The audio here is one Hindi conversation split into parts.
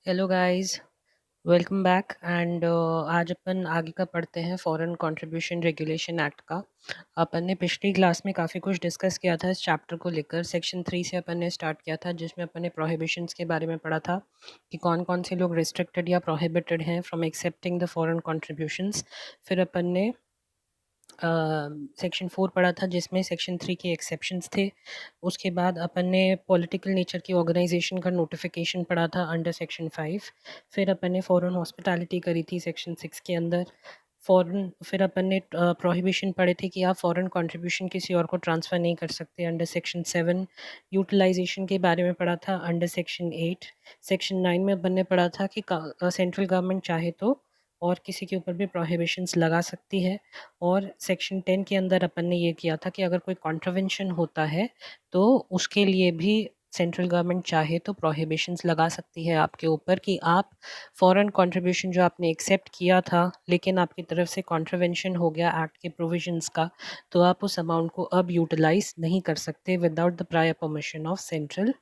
Hello guys, welcome back and आज अपन आगे का पढ़ते हैं फॉरेन कंट्रीब्यूशन रेगुलेशन एक्ट का। अपन ने पिछली क्लास में काफ़ी कुछ डिस्कस किया था इस चैप्टर को लेकर। सेक्शन 3 से अपन ने स्टार्ट किया था जिसमें अपन ने प्रोहिबिशंस के बारे में पढ़ा था कि कौन कौन से लोग रिस्ट्रिक्टेड या प्रोहिबिटेड हैं from accepting the foreign contributions. फिर अपन ने सेक्शन 4 पढ़ा था जिसमें सेक्शन 3 के एक्सेप्शंस थे। उसके बाद अपन ने पॉलिटिकल नेचर की ऑर्गेनाइजेशन का नोटिफिकेशन पढ़ा था अंडर सेक्शन 5। फिर अपन ने फॉरेन हॉस्पिटैलिटी करी थी सेक्शन 6 के अंदर। फिर अपन ने प्रोहिबिशन पढ़े थे कि आप फॉरेन कंट्रीब्यूशन किसी और को ट्रांसफ़र नहीं कर सकते अंडर सेक्शन 7। यूटिलाइजेशन के बारे में पढ़ा था अंडर सेक्शन 8। सेक्शन 9 में अपन ने पढ़ा था कि सेंट्रल गवर्नमेंट चाहे तो और किसी के ऊपर भी प्रोहिबिशंस लगा सकती है। और सेक्शन 10 के अंदर अपन ने ये किया था कि अगर कोई कॉन्ट्रवेंशन होता है तो उसके लिए भी सेंट्रल गवर्नमेंट चाहे तो प्रोहिबिशंस लगा सकती है आपके ऊपर कि आप फॉरेन कंट्रीब्यूशन जो आपने एक्सेप्ट किया था लेकिन आपकी तरफ से कॉन्ट्रवेंशन हो गया एक्ट के प्रोविजंस का, तो आप उस अमाउंट को अब यूटिलाइज नहीं कर सकते without the prior permission of central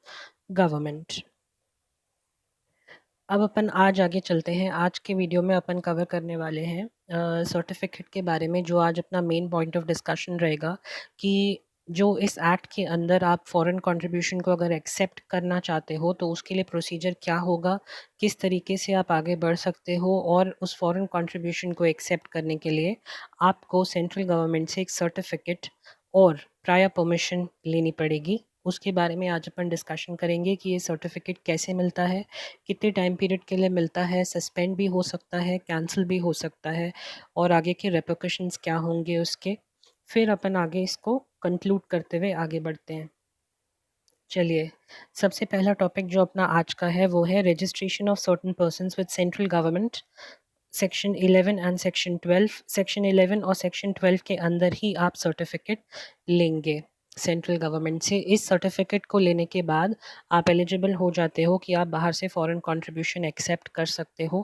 government. अब अपन आज आगे चलते हैं। आज के वीडियो में अपन कवर करने वाले हैं सर्टिफिकेट के बारे में, जो आज अपना मेन पॉइंट ऑफ डिस्कशन रहेगा कि जो इस एक्ट के अंदर आप फॉरेन कंट्रीब्यूशन को अगर एक्सेप्ट करना चाहते हो तो उसके लिए प्रोसीजर क्या होगा, किस तरीके से आप आगे बढ़ सकते हो, और उस फॉरेन कंट्रीब्यूशन को एक्सेप्ट करने के लिए आपको सेंट्रल गवर्नमेंट से एक सर्टिफिकेट और प्रायर परमिशन लेनी पड़ेगी। उसके बारे में आज अपन डिस्कशन करेंगे कि ये सर्टिफिकेट कैसे मिलता है, कितने टाइम पीरियड के लिए मिलता है, सस्पेंड भी हो सकता है, कैंसिल भी हो सकता है, और आगे के रेपरकशंस क्या होंगे उसके। फिर अपन आगे इसको कंक्लूड करते हुए आगे बढ़ते हैं। चलिए, सबसे पहला टॉपिक जो अपना आज का है वो है registration of certain persons with central government. Section 11 and section 12। Section 11 और सेक्शन 12 के अंदर ही आप सर्टिफिकेट लेंगे सेंट्रल गवर्नमेंट से। इस सर्टिफिकेट को लेने के बाद आप एलिजिबल हो जाते हो कि आप बाहर से फॉरेन कंट्रीब्यूशन एक्सेप्ट कर सकते हो।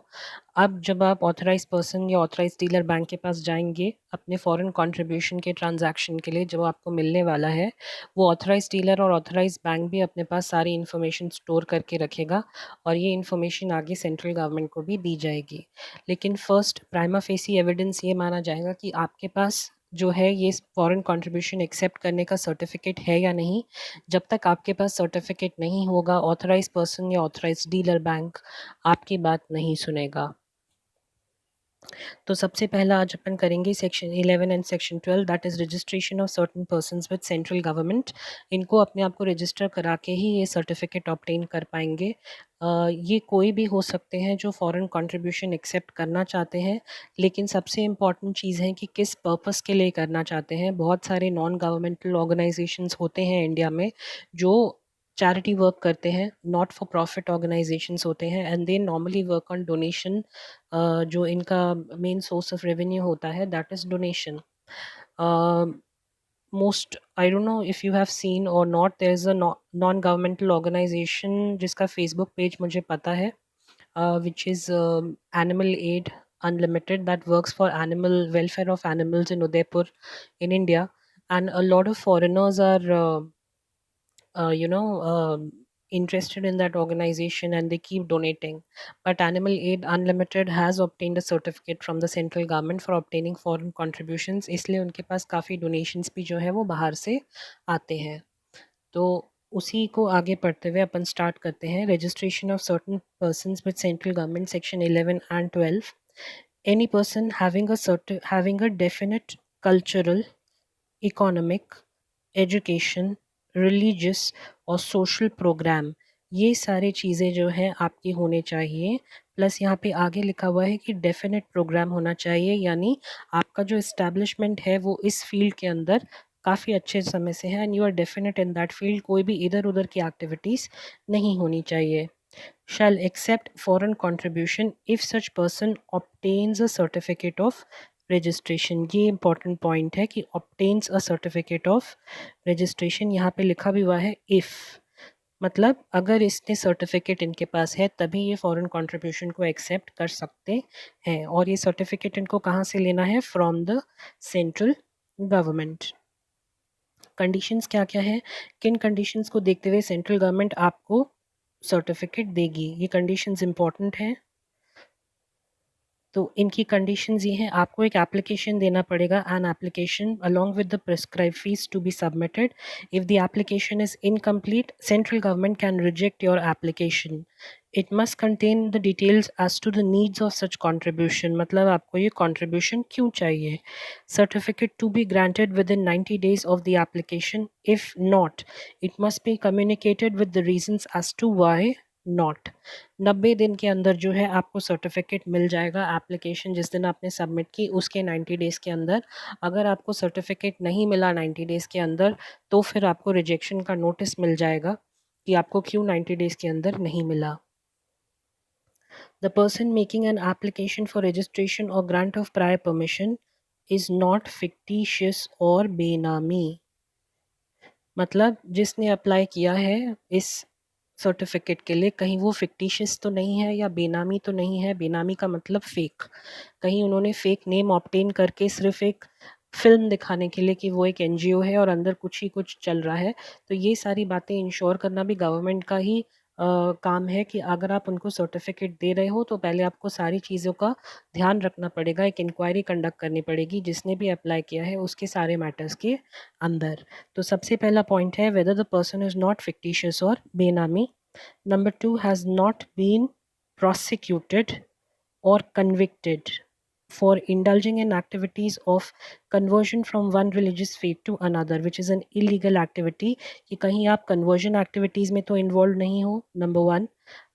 अब जब आप ऑथराइज पर्सन या ऑथराइज डीलर बैंक के पास जाएंगे अपने फॉरेन कंट्रीब्यूशन के ट्रांजैक्शन के लिए, जो आपको मिलने वाला है, वो ऑथराइज डीलर और ऑथराइज बैंक भी अपने पास सारी इन्फॉर्मेशन स्टोर करके रखेगा और ये इन्फॉर्मेशन आगे सेंट्रल गवर्नमेंट को भी दी जाएगी। लेकिन फर्स्ट प्राइमा फेसी एविडेंस ये माना जाएगा कि आपके पास जो है ये फॉरेन कंट्रीब्यूशन एक्सेप्ट करने का सर्टिफिकेट है या नहीं। जब तक आपके पास सर्टिफिकेट नहीं होगा, ऑथराइज पर्सन या ऑथराइज डीलर बैंक आपकी बात नहीं सुनेगा। तो सबसे पहला आज अपन करेंगे section 11 and section 12, that is registration of certain persons with central government. इनको अपने आप को रजिस्टर करा के ही ये सर्टिफिकेट ऑब्टेन कर पाएंगे। ये कोई भी हो सकते हैं जो फॉरेन कंट्रीब्यूशन एक्सेप्ट करना चाहते हैं, लेकिन सबसे इम्पॉर्टेंट चीज़ है कि किस पर्पस के लिए करना चाहते हैं। बहुत सारे नॉन गवर्नमेंटल ऑर्गेनाइजेशंस होते हैं इंडिया में जो चैरिटी वर्क करते हैं, नॉट फॉर प्रॉफिट ऑर्गेनाइजेशंस होते हैं, and they normally work on donation. जो इनका मेन सोर्स ऑफ रेवेन्यू होता है that is donation. Most, I don't know if you have seen और not, there is a non governmental organisation जिसका फेसबुक पेज मुझे पता है, which is Animal Aid Unlimited, that works for animal welfare of animals in Udaipur in India. And a lot of foreigners are you know interested in that organization and they keep donating. But Animal Aid Unlimited has obtained a certificate from the central government for obtaining foreign contributions, इसलिए उनके पास काफ़ी donations भी जो है वो बाहर से आते हैं। तो उसी को आगे पढ़ते हुए अपन स्टार्ट करते हैं। Registration of certain persons with central government, section 11 and 12। Any person having a definite cultural, economic, education, religious और सोशल प्रोग्राम, ये सारी चीज़ें जो हैं आपकी होने चाहिए। प्लस यहाँ पे आगे लिखा हुआ है कि डेफिनेट प्रोग्राम होना चाहिए, यानी आपका जो इस्टेब्लिशमेंट है वो इस फील्ड के अंदर काफ़ी अच्छे समय से है and you are definite in that field. कोई भी इधर उधर की एक्टिविटीज़ नहीं होनी चाहिए। shall accept foreign contribution if such person obtains a certificate of registration। ये important point है कि obtains a certificate of registration, यहाँ पे लिखा भी हुआ है if, मतलब अगर इसने सर्टिफिकेट इनके पास है तभी ये फॉरेन कंट्रीब्यूशन को एक्सेप्ट कर सकते हैं। और ये सर्टिफिकेट इनको कहाँ से लेना है? From the central government. Conditions क्या क्या है, किन कंडीशंस को देखते हुए सेंट्रल गवर्नमेंट आपको सर्टिफिकेट देगी। ये कंडीशंस इंपॉर्टेंट हैं। तो इनकी कंडीशंस ये हैं, आपको एक एप्लीकेशन देना पड़ेगा, an application along with the prescribe fees to be submitted. If the application is incomplete, central government can reject your application. It must contain the details as to the needs of such contribution, मतलब आपको ये कॉन्ट्रीब्यूशन क्यों चाहिए। Certificate to be granted within 90 days of the application. If not, it must be communicated with the reasons as to why not. 90 दिन के अंदर जो है आपको सर्टिफिकेट मिल जाएगा। एप्लीकेशन जिस दिन आपने सबमिट की उसके 90 डेज़ के अंदर। अगर आपको सर्टिफिकेट नहीं मिला 90 डेज़ के अंदर, तो फिर आपको रिजेक्शन का नोटिस मिल जाएगा कि आपको क्यों 90 डेज़ के अंदर नहीं मिला। The person making an application for registration और grant of prior permission is not fictitious और बेनामी। मतलब जिसने अप्लाई किया है इस सर्टिफिकेट के लिए, कहीं वो फिक्टिशियस तो नहीं है या बेनामी तो नहीं है। बेनामी का मतलब फेक, कहीं उन्होंने फेक नेम ऑब्टेन करके सिर्फ एक फिल्म दिखाने के लिए कि वो एक एनजीओ है और अंदर कुछ ही कुछ चल रहा है। तो ये सारी बातें इंश्योर करना भी गवर्नमेंट का ही काम है कि अगर आप उनको सर्टिफिकेट दे रहे हो तो पहले आपको सारी चीज़ों का ध्यान रखना पड़ेगा। एक इंक्वायरी कंडक्ट करनी पड़ेगी जिसने भी अप्लाई किया है उसके सारे मैटर्स के अंदर। तो सबसे पहला पॉइंट है whether the person is not fictitious और बेनामी। Number two, has not been prosecuted or convicted for indulging in activities of conversion from one religious faith to another, which is an illegal activity। कि कहीं आप conversion activities में तो involved नहीं हो। Number one,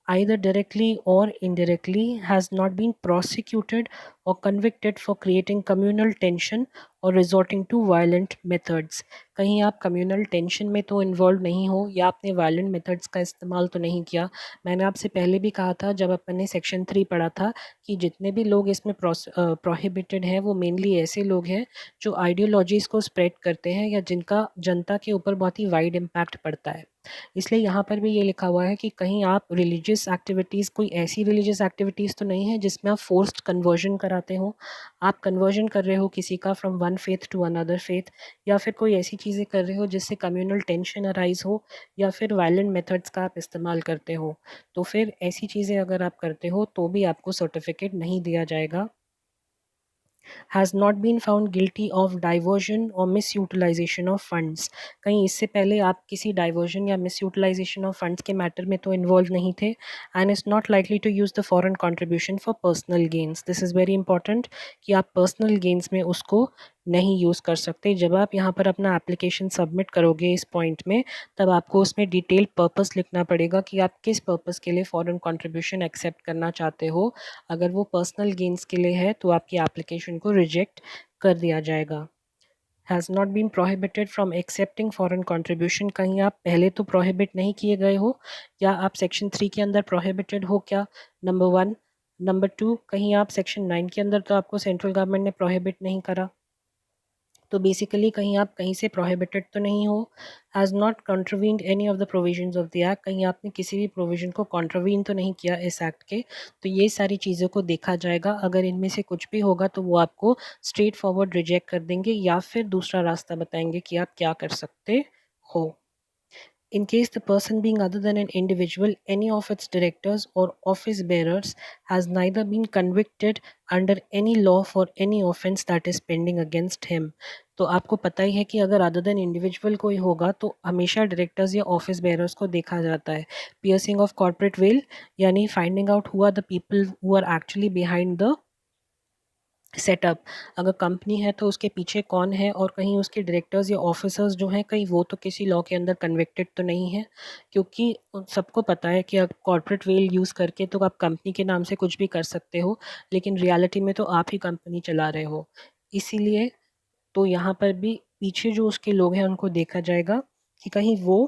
either directly or indirectly has not been prosecuted or convicted for creating communal tension or resorting to violent methods। कहीं आप कम्युनल टेंशन में तो इन्वॉल्व नहीं हो या आपने वायलेंट मेथड्स का इस्तेमाल तो नहीं किया। मैंने आपसे पहले भी कहा था जब अपन ने सेक्शन 3 पढ़ा था कि जितने भी लोग इसमें प्रोहिबिटेड हैं वो मेनली ऐसे लोग हैं जो आइडियोलॉजीज़ को स्प्रेड करते हैं या जिनका जनता के ऊपर बहुत ही वाइड इम्पैक्ट पड़ता है। इसलिए यहाँ पर भी ये लिखा हुआ है कि कहीं आप रिलीजियस एक्टिविटीज़, कोई ऐसी रिलीजियस एक्टिविटीज़ तो नहीं है जिसमें आप फोर्स्ड कन्वर्जन कराते हो। आप कन्वर्जन कर रहे हो किसी का from one faith to another faith, या फिर कोई ऐसी चीज़ें कर रहे हो जिससे कम्युनल टेंशन अराइज हो, या फिर वायलेंट मेथड्स का आप इस्तेमाल करते हो। तो फिर ऐसी चीज़ें अगर आप करते हो तो भी आपको सर्टिफिकेट नहीं दिया जाएगा। has not been found guilty of diversion or misutilization of funds। कहीं इससे पहले आप किसी डाइवर्जन या मिसयूटिलाइजेशन ऑफ फंड्स के मैटर में तो इन्वॉल्व नहीं थे। And is not likely to use the foreign contribution for personal gains. This is very important कि आप पर्सनल गेंस में उसको नहीं यूज़ कर सकते। जब आप यहाँ पर अपना एप्लीकेशन सबमिट करोगे इस पॉइंट में, तब आपको उसमें डिटेल पर्पस लिखना पड़ेगा कि आप किस पर्पस के लिए फॉरेन कंट्रीब्यूशन एक्सेप्ट करना चाहते हो। अगर वो पर्सनल गेंस के लिए है तो आपकी एप्लीकेशन को रिजेक्ट कर दिया जाएगा। Has not been prohibited from accepting foreign contribution, कहीं आप पहले तो प्रोहिबिट नहीं किए गए हो या आप सेक्शन 3 के अंदर प्रोहिबिटेड हो क्या, नंबर 1। नंबर 2, कहीं आप सेक्शन 9 के अंदर तो आपको सेंट्रल गवर्नमेंट ने प्रोहिबिट नहीं करा। तो बेसिकली कहीं आप कहीं से प्रोहिबिटेड तो नहीं हो। Has not contravened any of the provisions of the act, कहीं आपने किसी भी प्रोविजन को कॉन्ट्रवीन तो नहीं किया इस एक्ट के। तो ये सारी चीज़ों को देखा जाएगा। अगर इनमें से कुछ भी होगा तो वो आपको स्ट्रेट फॉरवर्ड रिजेक्ट कर देंगे या फिर दूसरा रास्ता बताएंगे कि आप क्या कर सकते हो। In case the person being other than an individual, any of its directors or office bearers has neither been convicted under any law for any offense that is pending against him। तो आपको पता ही है कि अगर अदर देन इंडिविजुअल कोई होगा तो हमेशा डायरेक्टर्स या ऑफिस बेयरर्स को देखा जाता है। पियर्सिंग ऑफ कॉर्पोरेट वेल, यानी finding out who are the people who are actually behind the setup. अगर कंपनी है तो उसके पीछे कौन है, और कहीं उसके डायरेक्टर्स या ऑफिसर्स जो हैं कहीं वो तो किसी लॉ के अंदर कन्विक्टेड तो नहीं है। क्योंकि सबको पता है कि अब कॉर्पोरेट वेल यूज़ करके तो आप कंपनी के नाम से कुछ भी कर सकते हो, लेकिन रियलिटी में तो आप ही कंपनी चला रहे हो। इसीलिए तो यहाँ पर भी पीछे जो उसके लोग हैं उनको देखा जाएगा कि कहीं वो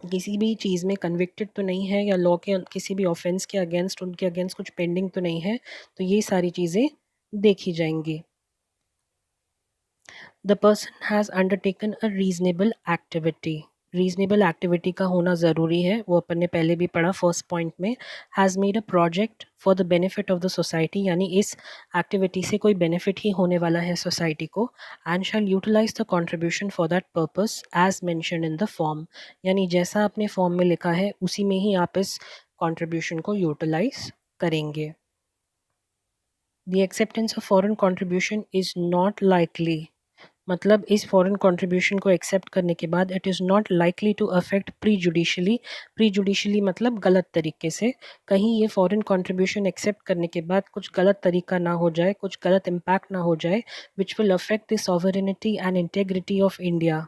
किसी भी चीज़ में कन्विक्टेड तो नहीं है या लॉ के किसी भी ऑफेंस के अगेंस्ट उनके अगेंस्ट कुछ पेंडिंग तो नहीं है। तो ये सारी चीज़ें देखी जाएंगी। The person has undertaken a reasonable activity। Reasonable activity का होना ज़रूरी है, वो अपन ने पहले भी पढ़ा फर्स्ट पॉइंट में। Has made a project for the benefit of the society, यानी इस एक्टिविटी से कोई बेनिफिट ही होने वाला है सोसाइटी को। And shall utilise the contribution for that purpose as mention in the form, यानी जैसा आपने फॉर्म में लिखा है उसी में ही आप इस कंट्रीब्यूशन को यूटिलाइज करेंगे। The acceptance of foreign contribution is not likely, मतलब इस फॉरेन कंट्रीब्यूशन को एक्सेप्ट करने के बाद it is not likely to affect prejudicially मतलब गलत तरीके से, कहीं ये फॉरेन कंट्रीब्यूशन एक्सेप्ट करने के बाद कुछ गलत तरीका ना हो जाए, कुछ गलत इम्पैक्ट ना हो जाए which will affect the sovereignty and integrity of India.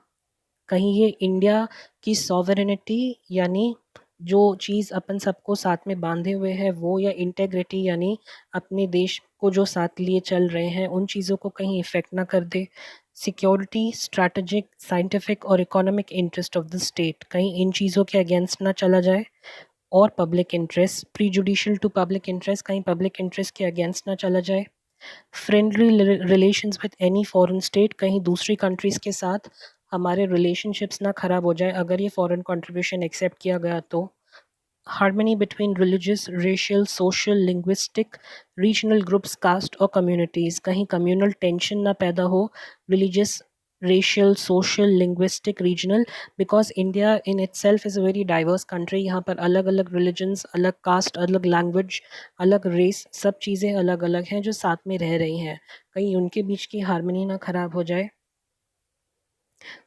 कहीं ये इंडिया की सॉवरेनिटी यानी जो चीज़ अपन सबको साथ में बांधे हुए है वो, या इंटेग्रिटी यानी अपने देश को जो साथ लिए चल रहे हैं उन चीज़ों को कहीं इफ़ेक्ट ना कर दे। सिक्योरिटी, स्ट्रैटेजिक, साइंटिफिक और economic interest of the state, कहीं इन चीज़ों के अगेंस्ट ना चला जाए। और public interest, prejudicial to public interest, कहीं पब्लिक इंटरेस्ट के अगेंस्ट ना चला जाए। Friendly relations with any foreign state, कहीं दूसरी कंट्रीज़ के साथ हमारे रिलेशनशिप्स ना ख़राब हो जाए अगर ये फॉरेन कंट्रीब्यूशन एक्सेप्ट किया गया तो। Harmony between religious, racial, social, linguistic, regional groups, caste और कम्युनिटीज़, कहीं कम्युनल टेंशन ना पैदा हो, religious, racial, social, linguistic, regional, because India in itself is a very diverse country. यहाँ पर अलग अलग रिलीजन्स, अलग कास्ट, अलग लैंग्वेज, अलग रेस, सब चीज़ें अलग अलग हैं जो साथ में रह रही हैं, कहीं उनके बीच की हार्मनी ना ख़राब हो जाए।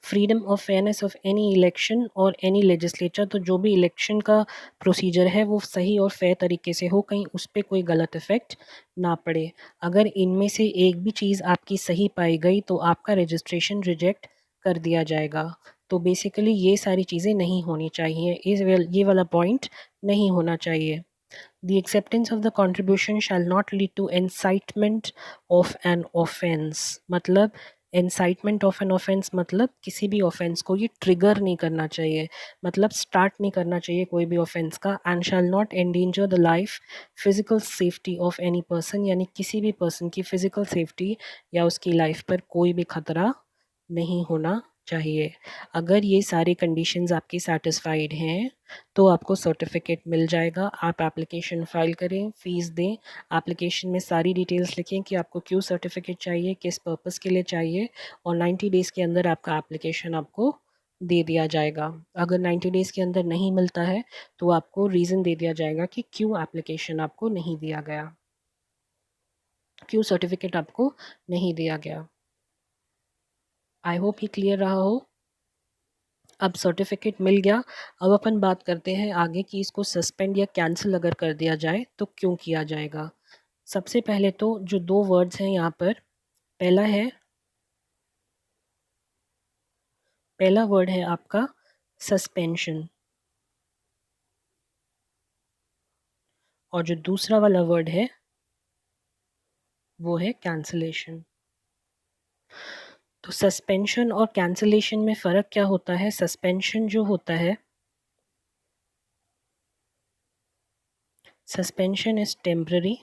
फ्रीडम और फेयरनेस ऑफ एनी इलेक्शन और एनी लेजिस्लेचर, तो जो भी इलेक्शन का प्रोसीजर है वो सही और फेयर तरीके से हो, कहीं उस पर कोई गलत इफेक्ट ना पड़े। अगर इनमें से एक भी चीज़ आपकी सही पाई गई तो आपका रजिस्ट्रेशन रिजेक्ट कर दिया जाएगा। तो बेसिकली ये सारी चीज़ें नहीं होनी चाहिए, ये वाला पॉइंट नहीं होना चाहिए। The acceptance of the contribution shall not lead to incitement of an offense, मतलब incitement of an offense मतलब किसी भी offense को ये trigger नहीं करना चाहिए, मतलब start नहीं करना चाहिए कोई भी offense का। and shall not endanger the life, physical safety of any person, यानी किसी भी person की physical safety या उसकी life पर कोई भी खतरा नहीं होना चाहिए। अगर ये सारी कंडीशंस आपकी सेटिस्फाइड हैं तो आपको सर्टिफिकेट मिल जाएगा। आप एप्लीकेशन फ़ाइल करें, फ़ीस दें, एप्लीकेशन में सारी डिटेल्स लिखें कि आपको क्यों सर्टिफिकेट चाहिए, किस पर्पस के लिए चाहिए, और 90 डेज़ के अंदर आपका एप्लीकेशन आपको दे दिया जाएगा। अगर 90 डेज़ के अंदर नहीं मिलता है तो आपको रीज़न दे दिया जाएगा कि क्यों एप्लीकेशन आपको नहीं दिया गया, क्यों सर्टिफिकेट आपको नहीं दिया गया। आई होप ये क्लियर रहा हो। अब सर्टिफिकेट मिल गया, अब अपन बात करते हैं आगे कि इसको सस्पेंड या कैंसिल अगर कर दिया जाए तो क्यों किया जाएगा। सबसे पहले तो जो दो वर्ड्स हैं यहाँ पर, पहला है, पहला वर्ड है आपका सस्पेंशन, और जो दूसरा वाला वर्ड है वो है कैंसिलेशन। तो सस्पेंशन और कैंसिलेशन में फ़र्क क्या होता है? सस्पेंशन जो होता है, suspension is temporary,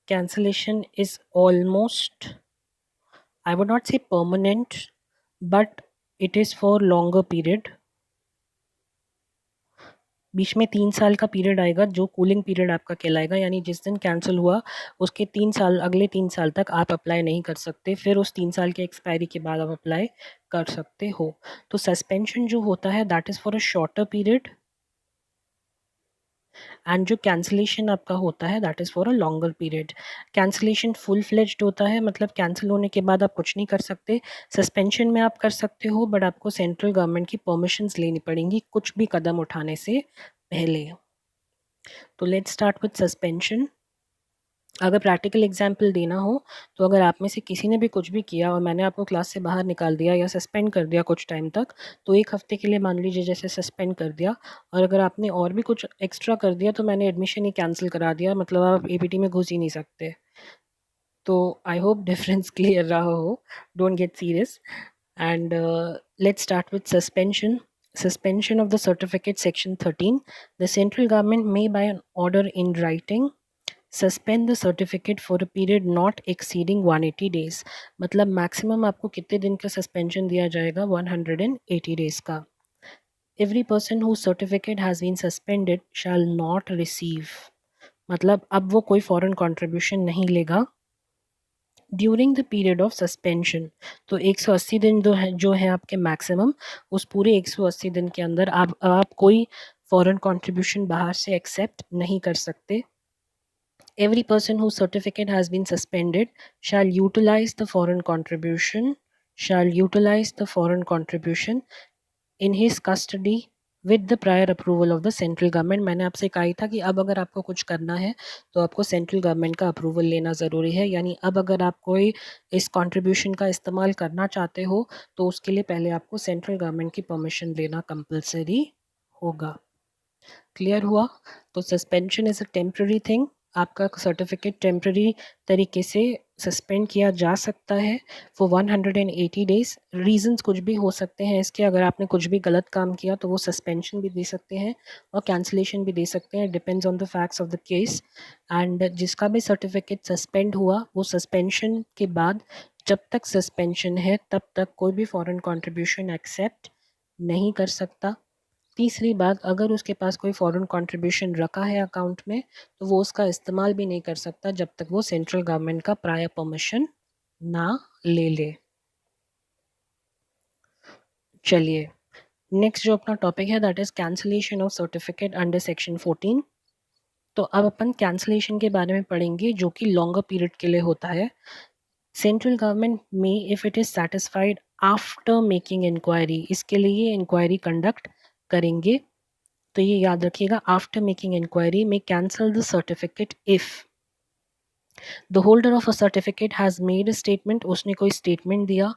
cancellation is almost, I would not say permanent, but it is for longer period। बीच में 3 साल का पीरियड आएगा जो कूलिंग पीरियड आपका कहलाएगा, यानी जिस दिन कैंसिल हुआ उसके 3 साल, अगले 3 साल तक आप अप्लाई नहीं कर सकते, फिर उस 3 साल के एक्सपायरी के बाद आप अप्लाई कर सकते हो। तो सस्पेंशन जो होता है that is for a shorter period, and जो कैंसिलेशन आपका होता है that is for a longer period. Cancellation full fledged होता है, मतलब कैंसिल होने के बाद आप कुछ नहीं कर सकते। सस्पेंशन में आप कर सकते हो बट आपको सेंट्रल गवर्नमेंट की परमिशंस लेनी पड़ेंगी कुछ भी कदम उठाने से पहले। तो लेट्स स्टार्ट विद सस्पेंशन। अगर प्रैक्टिकल एग्जाम्पल देना हो तो अगर आप में से किसी ने भी कुछ भी किया और मैंने आपको क्लास से बाहर निकाल दिया या सस्पेंड कर दिया कुछ टाइम तक, तो 1 हफ्ते के लिए मान लीजिए जैसे सस्पेंड कर दिया, और अगर आपने और भी कुछ एक्स्ट्रा कर दिया तो मैंने एडमिशन ही कैंसिल करा दिया, मतलब आप एपीटी में घुस ही नहीं सकते। तो आई होप डिफरेंस क्लियर रहा हो, don't get serious. And let's start with suspension. Suspension of the certificate, section 13, the central government may by an order in writing suspend the certificate for a period not exceeding 180 days, मतलब मैक्सिमम आपको कितने दिन का सस्पेंशन दिया जाएगा? 180 डेज का। Every person who certificate has been suspended shall not receive, मतलब अब वो कोई फॉरेन कंट्रीब्यूशन नहीं लेगा during the period of suspension. तो 180 दिन जो है आपके मैक्सिमम, उस पूरे 180 दिन के अंदर आप कोई फॉरेन कंट्रीब्यूशन बाहर से एक्सेप्ट नहीं कर सकते। Every person whose certificate has been suspended shall utilize the foreign contribution, shall utilize the foreign contribution in his custody with the prior approval of the central government। मैंने आपसे कहा ही था कि अब अगर आपको कुछ करना है तो आपको सेंट्रल गवर्नमेंट का अप्रूवल लेना ज़रूरी है, यानी अब अगर आप कोई इस कंट्रीब्यूशन का इस्तेमाल करना चाहते हो तो उसके लिए पहले आपको सेंट्रल गवर्नमेंट की परमिशन लेना कंपलसरी होगा। क्लियर हुआ? तो suspension is a temporary thing, आपका सर्टिफिकेट टेम्प्रेरी तरीके से सस्पेंड किया जा सकता है फॉर 180 डेज़। रीजंस कुछ भी हो सकते हैं इसके, अगर आपने कुछ भी गलत काम किया तो वो सस्पेंशन भी दे सकते हैं और कैंसिलेशन भी दे सकते हैं, depends on the facts of the case. And जिसका भी सर्टिफिकेट सस्पेंड हुआ वो सस्पेंशन के बाद, जब तक सस्पेंशन है तब तक कोई भी फॉरेन कंट्रीब्यूशन एक्सेप्ट नहीं कर सकता। तीसरी बात, अगर उसके पास कोई फॉरेन कंट्रीब्यूशन रखा है अकाउंट में तो वो उसका इस्तेमाल भी नहीं कर सकता जब तक वो सेंट्रल गवर्नमेंट का प्रायर परमिशन ना ले ले। चलिए, नेक्स्ट जो अपना टॉपिक है that is cancellation of certificate under section 14। तो अब अपन कैंसिलेशन के बारे में पढ़ेंगे जो कि लॉन्गर पीरियड के लिए होता है। Central government may if it is satisfied after making inquiry, इसके लिए इंक्वायरी कंडक्ट करेंगे। तो ये याद रखिएगा, after making inquiry may cancel the certificate if the holder of a certificate has made a statement, उसने कोई स्टेटमेंट दिया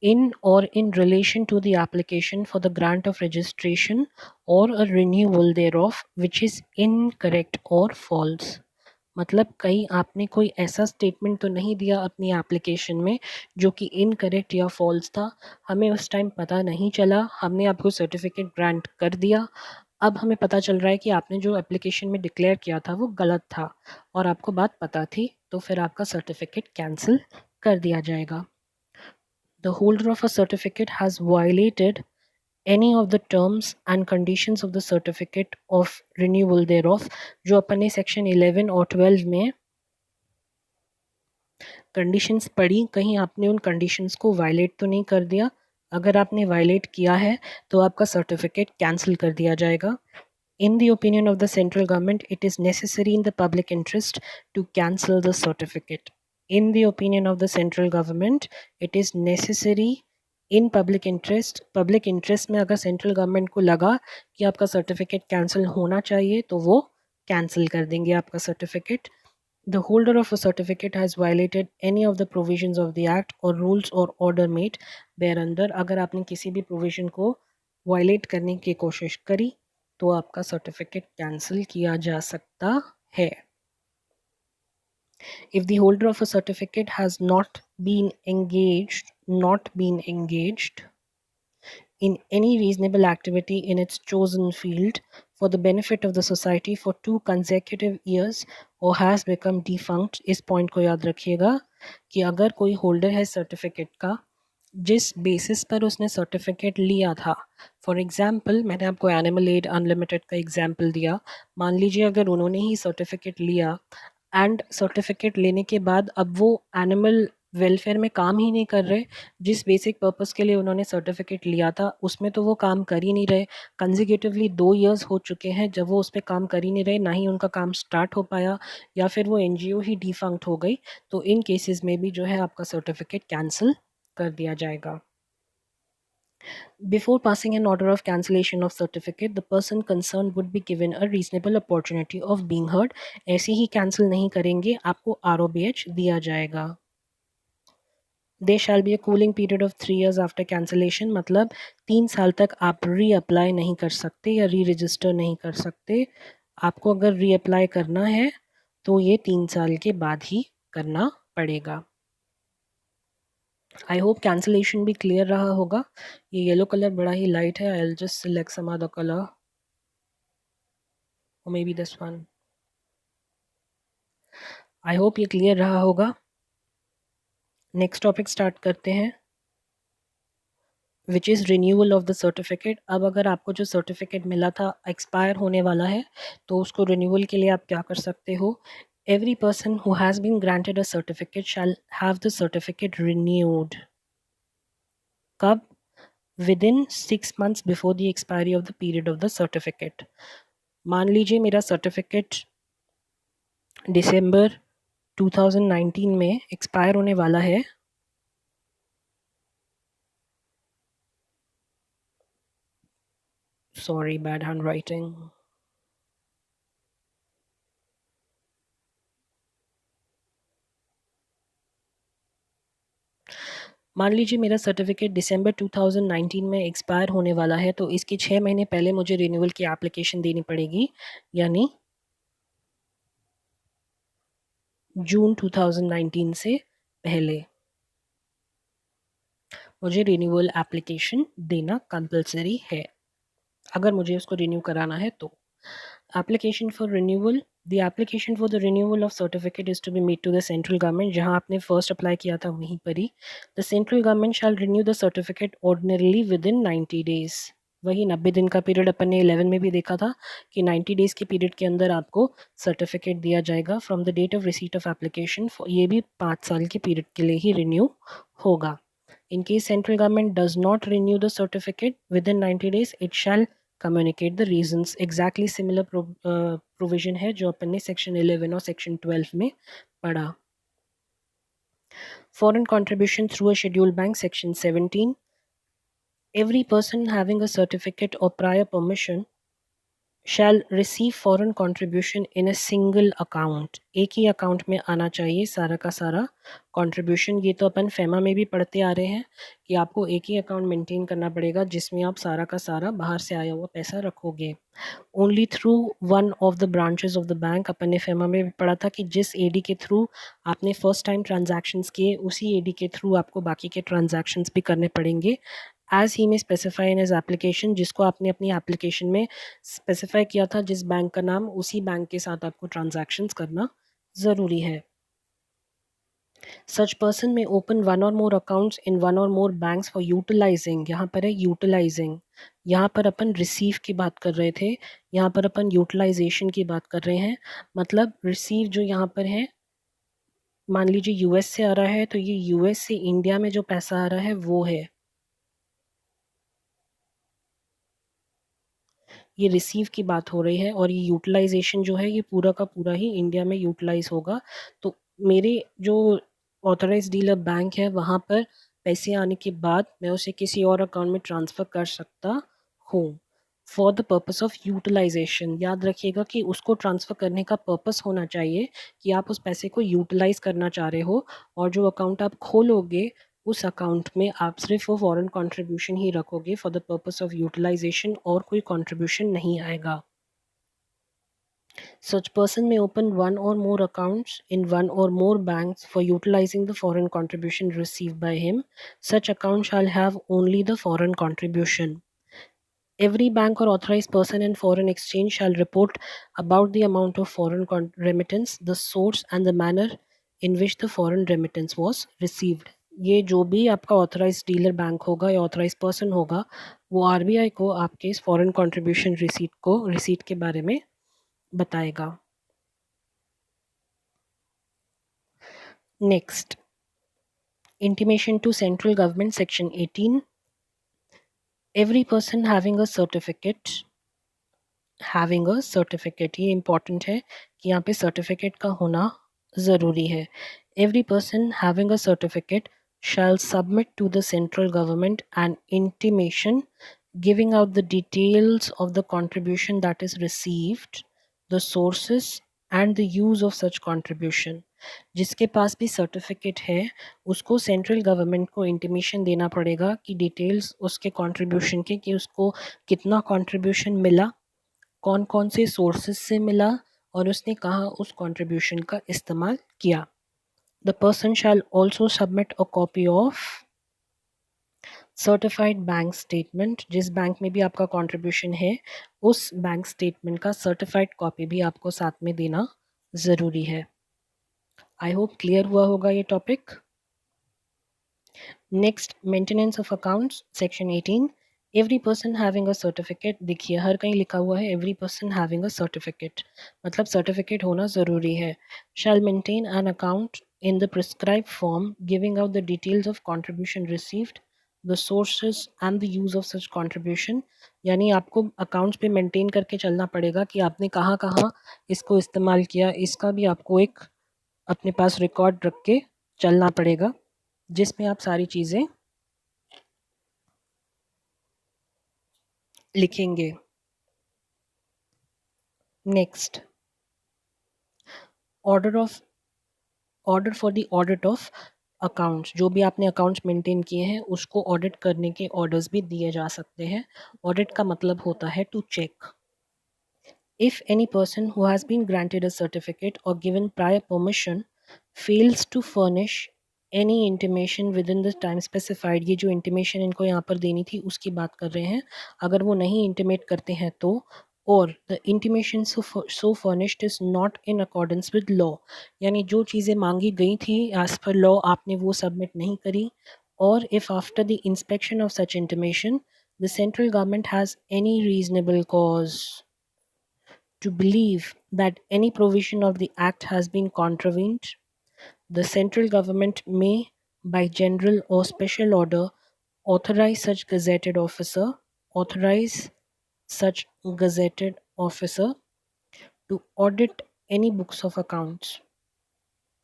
in or in relation to the application for the grant of registration or a renewal thereof which is incorrect or false। मतलब कहीं आपने कोई ऐसा स्टेटमेंट तो नहीं दिया अपनी एप्लीकेशन में जो कि इनकरेक्ट या फॉल्स था, हमें उस टाइम पता नहीं चला, हमने आपको सर्टिफिकेट ग्रांट कर दिया, अब हमें पता चल रहा है कि आपने जो एप्लीकेशन में डिक्लेयर किया था वो गलत था और आपको बात पता थी, तो फिर आपका सर्टिफिकेट कैंसिल कर दिया जाएगा। The holder of a certificate has violated any of the terms and conditions of the certificate of renewal thereof, जो अपन ने सेक्शन 11 और 12 में कंडीशंस पढ़ी, कहीं आपने उन कंडीशंस को वायलेट तो नहीं कर दिया। अगर आपने वायलेट किया है तो आपका सर्टिफिकेट कैंसिल कर दिया जाएगा। In the opinion of the central government, it is necessary in the public interest to cancel the certificate. In the opinion of the central government, it is necessary in public interest. Public interest में अगर central government को लगा कि आपका certificate cancel होना चाहिए तो वो cancel कर देंगे आपका certificate। The holder of a certificate has violated any of the provisions of the act or rules or order made thereunder। अगर आपने किसी भी provision को violate करने की कोशिश करी तो आपका सर्टिफिकेट कैंसिल किया जा सकता है। If the holder of a certificate has not been engaged in any reasonable activity in its chosen field for the benefit of the society for 2 consecutive years or has become defunct, इस पॉइंट को याद रखिएगा कि अगर कोई होल्डर है सर्टिफिकेट का जिस बेसिस पर उसने सर्टिफिकेट लिया था, फॉर एग्ज़ाम्पल मैंने आपको एनिमल एड अनलिमिटेड का एग्ज़ाम्पल दिया, मान लीजिए अगर उन्होंने ही सर्टिफिकेट लिया एंड सर्टिफिकेट लेने के बाद अब वो एनिमल वेलफेयर में काम ही नहीं कर रहे, जिस बेसिक पर्पस के लिए उन्होंने सर्टिफिकेट लिया था उसमें तो वो काम कर ही नहीं रहे। कंजिक्यूटिवली 2 इयर्स हो चुके हैं जब वो उस पर काम कर ही नहीं रहे, ना ही उनका काम स्टार्ट हो पाया या फिर वो एनजीओ ही डिफंक्ट हो गई, तो इन केसेस में भी जो है आपका सर्टिफिकेट कैंसिल कर दिया जाएगा। Before passing an order of cancellation of certificate, the person concerned would be given a reasonable opportunity of being heard। ऐसे ही कैंसिल नहीं करेंगे, आपको ROBH दिया जाएगा। There shall be a cooling period of 3 years after cancellation, मतलब 3 साल तक आप री अप्लाई नहीं कर सकते या री रजिस्टर नहीं कर सकते। आपको अगर री अप्लाई करना है तो ये 3 साल के बाद ही करना पड़ेगा। आई होप कैंसिलेशन भी क्लियर रहा होगा। ये येलो कलर बड़ा ही लाइट है, I will just select some other colour और maybe this one. I hope ये क्लियर रहा होगा। नेक्स्ट टॉपिक स्टार्ट करते हैं, which is renewal of the certificate. अब अगर आपको जो सर्टिफिकेट मिला था एक्सपायर होने वाला है, तो उसको रिन्यूअल के लिए आप क्या कर सकते हो। Every person who has been granted a certificate shall have the certificate renewed. कब? Within 6 months before the expiry of the period of the certificate. मान लीजिए मेरा सर्टिफिकेट दिसंबर 2019 में एक्सपायर होने वाला है। Sorry, bad hand writing. मान लीजिए मेरा सर्टिफिकेट दिसंबर 2019 में एक्सपायर होने वाला है, तो इसके 6 महीने पहले मुझे रिन्यूअल की एप्लीकेशन देनी पड़ेगी, यानी जून 2019 से पहले मुझे रिन्यूअल एप्लीकेशन देना कंपलसरी है, अगर मुझे उसको रिन्यू कराना है तो। Application for renewal, the application for the renewal of certificate is to be made to the central government. जहां आपने फर्स्ट अप्लाई किया था वहीं पर ही। The central government shall renew the certificate ordinarily within 90 days. वही 90 दिन का पीरियड अपन ने 11 में भी देखा था कि 90 डेज़ के पीरियड के अंदर आपको सर्टिफिकेट दिया जाएगा from the date of receipt of application. ये भी 5 साल के पीरियड के लिए ही रिन्यू होगा। In case central government does not renew the certificate within 90 days, it shall communicate the reasons। exactly similar provision है जो अपन ने section 11 और section 12 में पढ़ा। Foreign contribution through a scheduled bank, section 17। Every person having a certificate or prior permission shall receive foreign contribution in a single account. एक ही अकाउंट में आना चाहिए सारा का सारा कंट्रीब्यूशन। ये तो अपन फेमा में भी पढ़ते आ रहे हैं कि आपको एक ही अकाउंट मेंटेन करना पड़ेगा जिसमें आप सारा का सारा बाहर से आया हुआ पैसा रखोगे। Only through one of the branches of the bank. अपन ने फेमा में भी पढ़ा था कि जिस एडी के थ्रू आपने फर्स्ट टाइम ट्रांजैक्शंस किए, उसी एडी के थ्रू आपको बाकी के ट्रांजैक्शंस भी करने पड़ेंगे। एज ही में स्पेसिफाई इन हिज एप्लीकेशन, जिसको आपने अपनी एप्लीकेशन में स्पेसिफाई किया था जिस बैंक का नाम, उसी बैंक के साथ आपको ट्रांजैक्शंस करना ज़रूरी है। सच पर्सन में ओपन वन और मोर अकाउंट्स इन वन और मोर बैंक्स फॉर यूटिलाइजिंग। यहाँ पर है यूटिलाइजिंग, यहाँ पर अपन रिसीव की बात कर रहे थे, यहाँ पर अपन यूटिलाइजेशन की बात कर रहे हैं। मतलब रिसीव जो यहाँ पर है, मान लीजिए यूएस से आ रहा है, तो ये यूएस से इंडिया में जो पैसा आ रहा है वो है, ये रिसीव की बात हो रही है। और ये यूटिलाइजेशन जो है ये पूरा का पूरा ही इंडिया में यूटिलाइज होगा। तो मेरे जो ऑथराइज डीलर बैंक है वहाँ पर पैसे आने के बाद मैं उसे किसी और अकाउंट में ट्रांसफ़र कर सकता हूँ for the purpose of utilisation. याद रखिएगा कि उसको ट्रांसफ़र करने का पर्पस होना चाहिए कि आप उस पैसे को यूटिलाइज़ करना चाह रहे हो। और जो अकाउंट आप खोलोगे उस अकाउंट में आप सिर्फ वो फॉरेन कंट्रीब्यूशन ही रखोगे for the purpose of utilisation, और कोई कंट्रीब्यूशन नहीं आएगा। Such person may open one or more accounts in one or more banks for utilizing the foreign contribution received by him. Such account shall have only the foreign contribution. Every bank or authorized person in foreign exchange shall report about the amount of foreign remittance, the source and the manner in which the foreign remittance was received। ये जो भी आपका ऑथराइज डीलर बैंक होगा या ऑथराइज पर्सन होगा, वो आरबीआई को आपके इस फॉरेन कंट्रीब्यूशन रिसीट के बारे में बताएगा। Next, intimation to central government, section 18। Every person having a certificate, ये इंपॉर्टेंट है कि यहाँ पे सर्टिफिकेट का होना ज़रूरी है। Every person having a certificate shall submit to the central government an intimation giving out the details of the contribution that is received, the sources and the use of such contribution। जिसके पास भी सर्टिफिकेट है उसको सेंट्रल गवर्नमेंट को इंटीमेशन देना पड़ेगा कि डिटेल्स उसके कंट्रीब्यूशन के, कि उसको कितना कंट्रीब्यूशन मिला, कौन कौन से सोर्सेज से मिला और उसने कहाँ उस कंट्रीब्यूशन का इस्तेमाल किया। The person shall also submit a copy of certified bank statement. जिस बैंक में भी आपका कंट्रीब्यूशन है उस बैंक स्टेटमेंट का सर्टिफाइड कॉपी भी आपको साथ में देना ज़रूरी है। आई होप क्लियर हुआ होगा ये topic. Next, maintenance of accounts, section 18। Every person having a certificate, देखिए हर कहीं लिखा हुआ है every person having a certificate, मतलब सर्टिफिकेट होना ज़रूरी है। Shall maintain an account in the prescribe form giving out the details of contribution received, the sources and the use of such contribution. यानी आपको अकाउंट्स पे मेंटेन करके चलना पड़ेगा कि आपने कहाँ कहाँ इसको इस्तेमाल किया, इसका भी आपको एक अपने पास रिकॉर्ड रख के चलना पड़ेगा, जिसमें आप सारी चीज़ें लिखेंगे। Next, order of order for the audit of accounts, जो भी आपने अकाउंट्स मेंटेन किए हैं उसको ऑडिट करने के ऑर्डर्स भी दिए जा सकते हैं। ऑडिट का मतलब होता है to check. If any person who has been granted a certificate or given prior permission fails to furnish any intimation within the time specified, ये जो intimation इनको यहाँ पर देनी थी उसकी बात कर रहे हैं, अगर वो नहीं intimate करते हैं तो, और the intimation so furnished is not in accordance with law, यानी जो चीज़ें मांगी गई थी as per law आपने वो submit नहीं करी, और if after the inspection of such intimation the central government has any reasonable cause to believe that any provision of the Act has been contravened, the central government may, by general or special order, authorize such gazetted officer, authorize such gazetted officer to audit any books of accounts.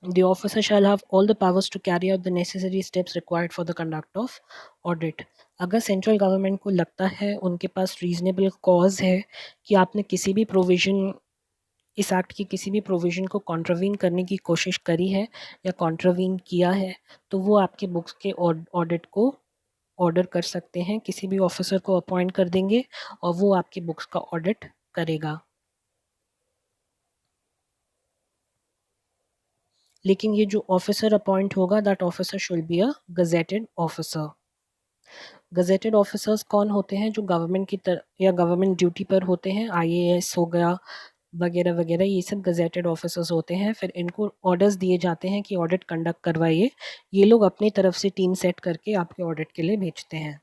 The officer shall have all the powers to carry out the necessary steps required for the conduct of audit. अगर सेंट्रल गवर्नमेंट को लगता है, उनके पास रीजनेबल कॉज है कि आपने किसी भी प्रोविज़न, इस एक्ट की किसी भी प्रोविज़न को कॉन्ट्रावीन करने की कोशिश करी है या कॉन्ट्रावीन किया है, तो वो आपके बुक्स के ऑडिट को ऑर्डर कर सकते हैं, किसी भी ऑफिसर को अपॉइंट कर देंगे और वो आपकी बुक्स का ऑडिट करेगा। लेकिन ये जो ऑफिसर अपॉइंट होगा, that officer should be a gazetted officer. Gazetted officers कौन होते हैं? जो गवर्नमेंट की या गवर्नमेंट ड्यूटी पर होते हैं, आईएएस हो गया वगैरह वगैरह, ये सब गजेटेड ऑफिसर्स होते हैं। फिर इनको ऑर्डर्स दिए जाते हैं कि ऑडिट कंडक्ट करवाइए, ये लोग अपनी तरफ से टीम सेट करके आपके ऑडिट के लिए भेजते हैं।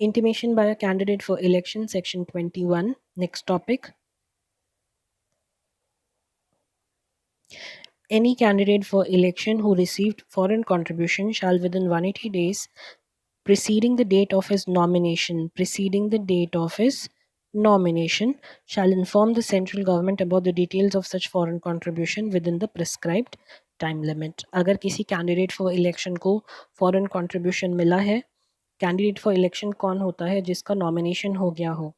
Intimation by a candidate for election, section 21। Next topic, any candidate for election who received foreign contribution shall within 180 days preceding the date of his nomination shall inform the central government about the details of such foreign contribution within the prescribed time limit। अगर किसी कैंडिडेट फॉर इलेक्शन को फॉरेन कंट्रीब्यूशन मिला है, कैंडिडेट फॉर इलेक्शन कौन होता है? जिसका नॉमिनेशन हो गया हो,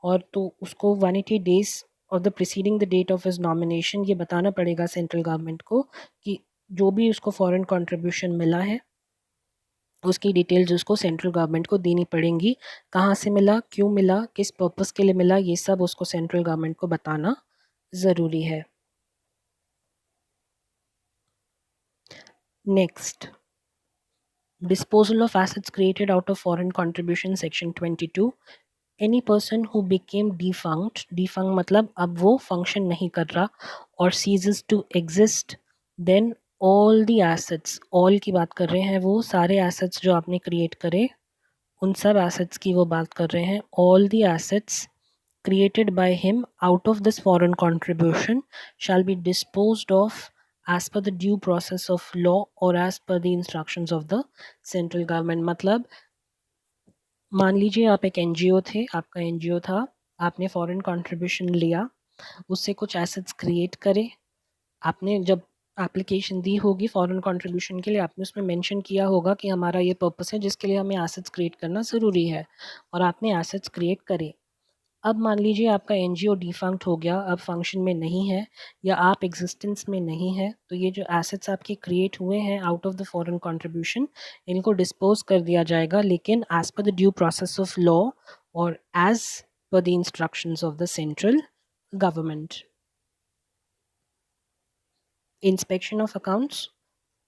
और तो उसको 180 days of the preceding the date of his nomination ये बताना पड़ेगा सेंट्रल गवर्नमेंट को कि जो भी उसको फॉरेन कंट्रीब्यूशन मिला है उसकी डिटेल्स उसको सेंट्रल गवर्नमेंट को देनी पड़ेंगी। कहाँ से मिला, क्यों मिला, किस पर्पस के लिए मिला, ये सब उसको सेंट्रल गवर्नमेंट को बताना ज़रूरी है। Next, disposal of assets created out of foreign contribution, section 22। Any person who became defunct मतलब अब वो फंक्शन नहीं कर रहा, और ceases to exist, then all the assets, all की बात कर रहे हैं, वो सारे एसेट्स जो आपने क्रिएट करे उन सब एसेट्स की वो बात कर रहे हैं। All the assets created by him out of this foreign contribution shall be disposed of as per the due process of law or as per the instructions of the central government। मतलब मान लीजिए आप एक एनजीओ थे, आपका एनजीओ था, आपने फॉरेन कंट्रीब्यूशन लिया, उससे कुछ एसेट्स क्रिएट करे, आपने जब एप्लीकेशन दी होगी फॉरेन कंट्रीब्यूशन के लिए, आपने उसमें मेंशन किया होगा कि हमारा ये पर्पस है जिसके लिए हमें एसेट्स क्रिएट करना ज़रूरी है, और आपने एसेट्स क्रिएट करे। अब मान लीजिए आपका एनजीओ डिफंक्ट हो गया, अब फंक्शन में नहीं है या आप एग्जिस्टेंस में नहीं है, तो ये जो एसेट्स आपके क्रिएट हुए हैं out of the foreign contribution, इनको डिस्पोज कर दिया जाएगा, लेकिन as per the due process of law और as per the instructions of the central government. Inspection of accounts,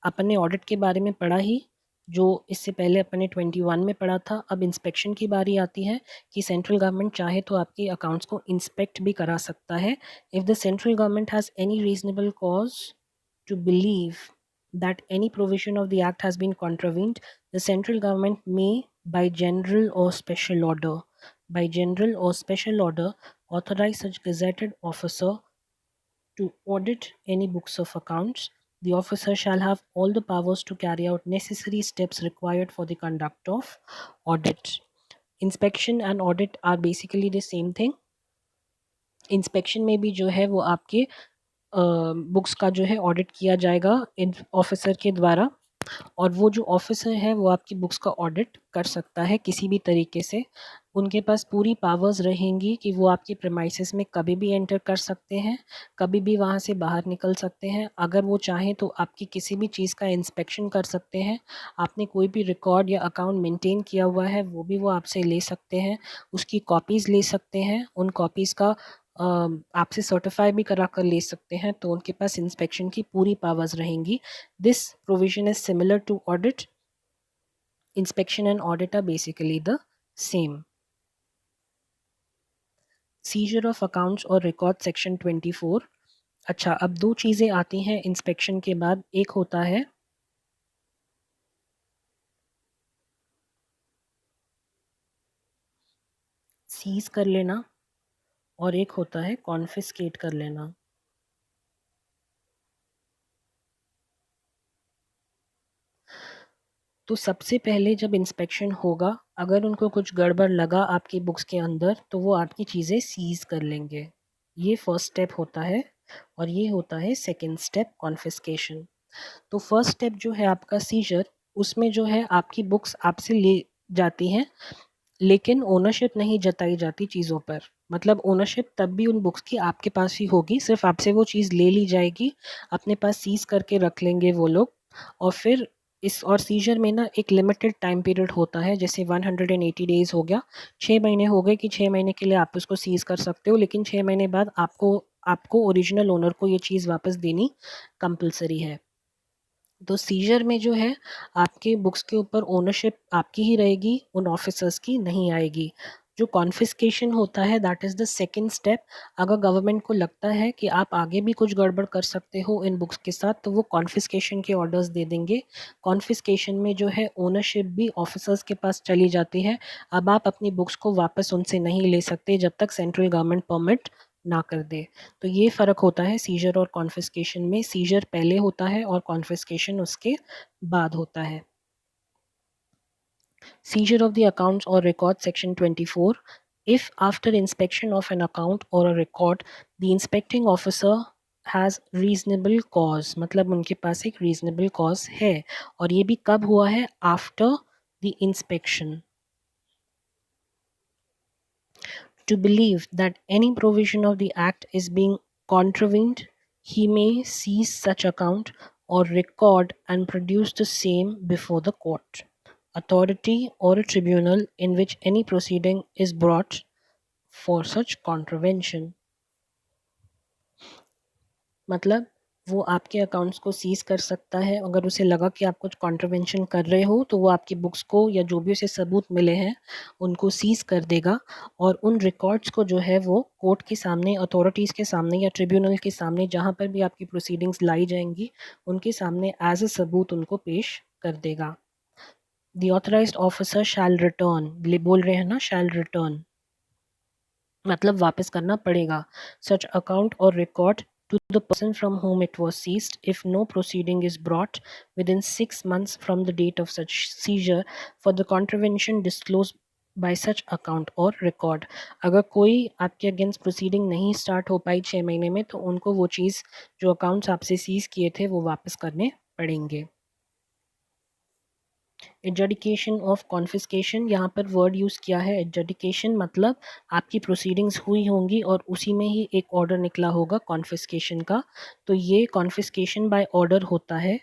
अपन ने ऑडिट के बारे में पढ़ा ही, जो इससे पहले अपन ने 21 में पढ़ा था। अब इंस्पेक्शन की बारी आती है कि सेंट्रल गवर्नमेंट चाहे तो आपके अकाउंट्स को इंस्पेक्ट भी करा सकता है। If the central government has any reasonable cause to believe that any provision of the act has been contravened, the central government may, by general or special order, authorize such gazetted officer to audit any books of accounts. The officer shall have all the powers to carry out necessary steps required for the conduct of audit. Inspection and audit are basically the same thing. Inspection में भी जो है वो आपके बुक्स का जो है ऑडिट किया जाएगा इन ऑफिसर के द्वारा, और वो जो ऑफिसर है वो आपकी बुक्स का ऑडिट कर सकता है किसी भी तरीके से। उनके पास पूरी पावर्स रहेंगी कि वो आपके प्रेमाइसेस में कभी भी एंटर कर सकते हैं, कभी भी वहाँ से बाहर निकल सकते हैं। अगर वो चाहें तो आपकी किसी भी चीज़ का इंस्पेक्शन कर सकते हैं। आपने कोई भी रिकॉर्ड या अकाउंट मेंटेन किया हुआ है वो भी वो आपसे ले सकते हैं, उसकी कॉपीज़ ले सकते हैं, उन कॉपीज़ का आपसे सर्टिफाई भी करा कर ले सकते हैं। तो उनके पास इंस्पेक्शन की पूरी पावर्स रहेंगी। This provision is similar to audit. Inspection and audit are basically the same. Seizure of accounts और record section 24. अच्छा, अब दो चीज़ें आती हैं इंस्पेक्शन के बाद। एक होता है सीज कर लेना और एक होता है कॉन्फिस्केट कर लेना। तो सबसे पहले जब इंस्पेक्शन होगा, अगर उनको कुछ गड़बड़ लगा आपकी बुक्स के अंदर तो वो आपकी चीज़ें सीज़ कर लेंगे। ये फर्स्ट स्टेप होता है और ये होता है सेकंड स्टेप कॉन्फिस्केशन। तो फर्स्ट स्टेप जो है आपका सीजर, उसमें जो है आपकी बुक्स आपसे ले जाती हैं, लेकिन ओनरशिप नहीं जताई जाती चीज़ों पर। मतलब ओनरशिप तब भी उन बुक्स की आपके पास ही होगी, सिर्फ आपसे वो चीज़ ले ली जाएगी, अपने पास सीज करके रख लेंगे वो लोग। और फिर इस और सीजर में ना एक लिमिटेड टाइम पीरियड होता है, जैसे 180 डेज़ हो गया, 6 महीने हो गए कि 6 महीने के लिए आप उसको सीज कर सकते हो, लेकिन 6 महीने बाद आपको आपको ओरिजिनल ओनर को ये चीज़ वापस देनी कंपलसरी है। तो सीजर में जो है आपके बुक्स के ऊपर ओनरशिप आपकी ही रहेगी, उन ऑफिसर्स की नहीं आएगी। जो कॉन्फिस्केशन होता है that is the second step. अगर गवर्नमेंट को लगता है कि आप आगे भी कुछ गड़बड़ कर सकते हो इन बुक्स के साथ, तो वो कॉन्फिस्केशन के ऑर्डर्स दे देंगे। कॉन्फिस्केशन में जो है ओनरशिप भी ऑफिसर्स के पास चली जाती है। अब आप अपनी बुक्स को वापस उनसे नहीं ले सकते जब तक सेंट्रल गवर्नमेंट परमिट ना कर दे। तो ये फ़र्क होता है सीजर और कॉन्फिस्केशन में। सीजर पहले होता है और कॉन्फिस्केशन उसके बाद होता है। Seizure of the accounts or records section 24. If after inspection of an account or a record the inspecting officer has reasonable cause, मतलब उनके पास एक reasonable cause है, और ये भी कब हुआ है? After the inspection, to believe that any provision of the act is being contravened, he may seize such account or record and produce the same before the court, authority, or a tribunal in which any proceeding is brought for such contravention. मतलब वो आपके अकाउंट्स को सीज़ कर सकता है। अगर उसे लगा कि आप कुछ कॉन्ट्रवेंशन कर रहे हो तो वो आपकी बुक्स को या जो भी उसे सबूत मिले हैं उनको सीज़ कर देगा, और उन रिकॉर्ड्स को जो है वो कोर्ट के सामने, अथॉरिटीज़ के सामने या ट्रिब्यूनल के सामने, जहाँ पर भी आपकी प्रोसीडिंग्स लाई जाएंगी, उनके सामने एज अ सबूत उनको पेश कर देगा। The authorised officer shall return, बोल रहे हैं ना शैल रिटर्न, मतलब वापस करना पड़ेगा, such account or record to the person from whom it was seized if no proceeding is brought within 6 months from the date of such seizure for the contravention disclosed by such account or record. अगर कोई आपके अगेंस्ट प्रोसीडिंग नहीं स्टार्ट हो पाई 6 महीने में, तो उनको वो चीज़ जो अकाउंट्स आपसे सीज किए थे वो वापस करने पड़ेंगे। एडजुडिकेशन ऑफ कॉन्फिस्केशन, यहाँ पर वर्ड यूज़ किया है एडजुडिकेशन, मतलब आपकी प्रोसीडिंग्स हुई होंगी और उसी में ही एक ऑर्डर निकला होगा कॉन्फिस्केशन का। तो ये कॉन्फिस्केशन बाय ऑर्डर होता है,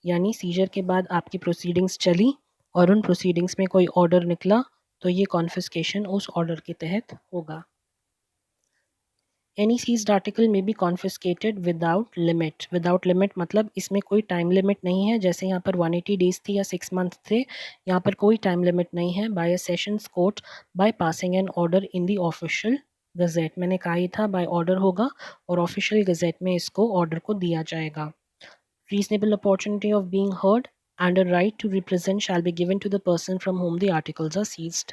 यानी सीजर के बाद आपकी प्रोसीडिंग्स चली और उन प्रोसीडिंग्स में कोई ऑर्डर निकला तो ये कॉन्फिस्केशन उस ऑर्डर के तहत होगा। Any seized article may be confiscated without limit. Without limit मतलब इसमें कोई टाइम लिमिट नहीं है, जैसे यहाँ पर 180 डेज थी या 6 मंथ थे, यहाँ पर कोई टाइम लिमिट नहीं है। By a sessions court by passing an order in the official gazette. मैंने कहा ही था बाय ऑर्डर होगा और ऑफिशियल गजेट में इसको ऑर्डर को दिया जाएगा। Reasonable opportunity of being heard and a right to represent shall be given to the person from whom the articles are seized.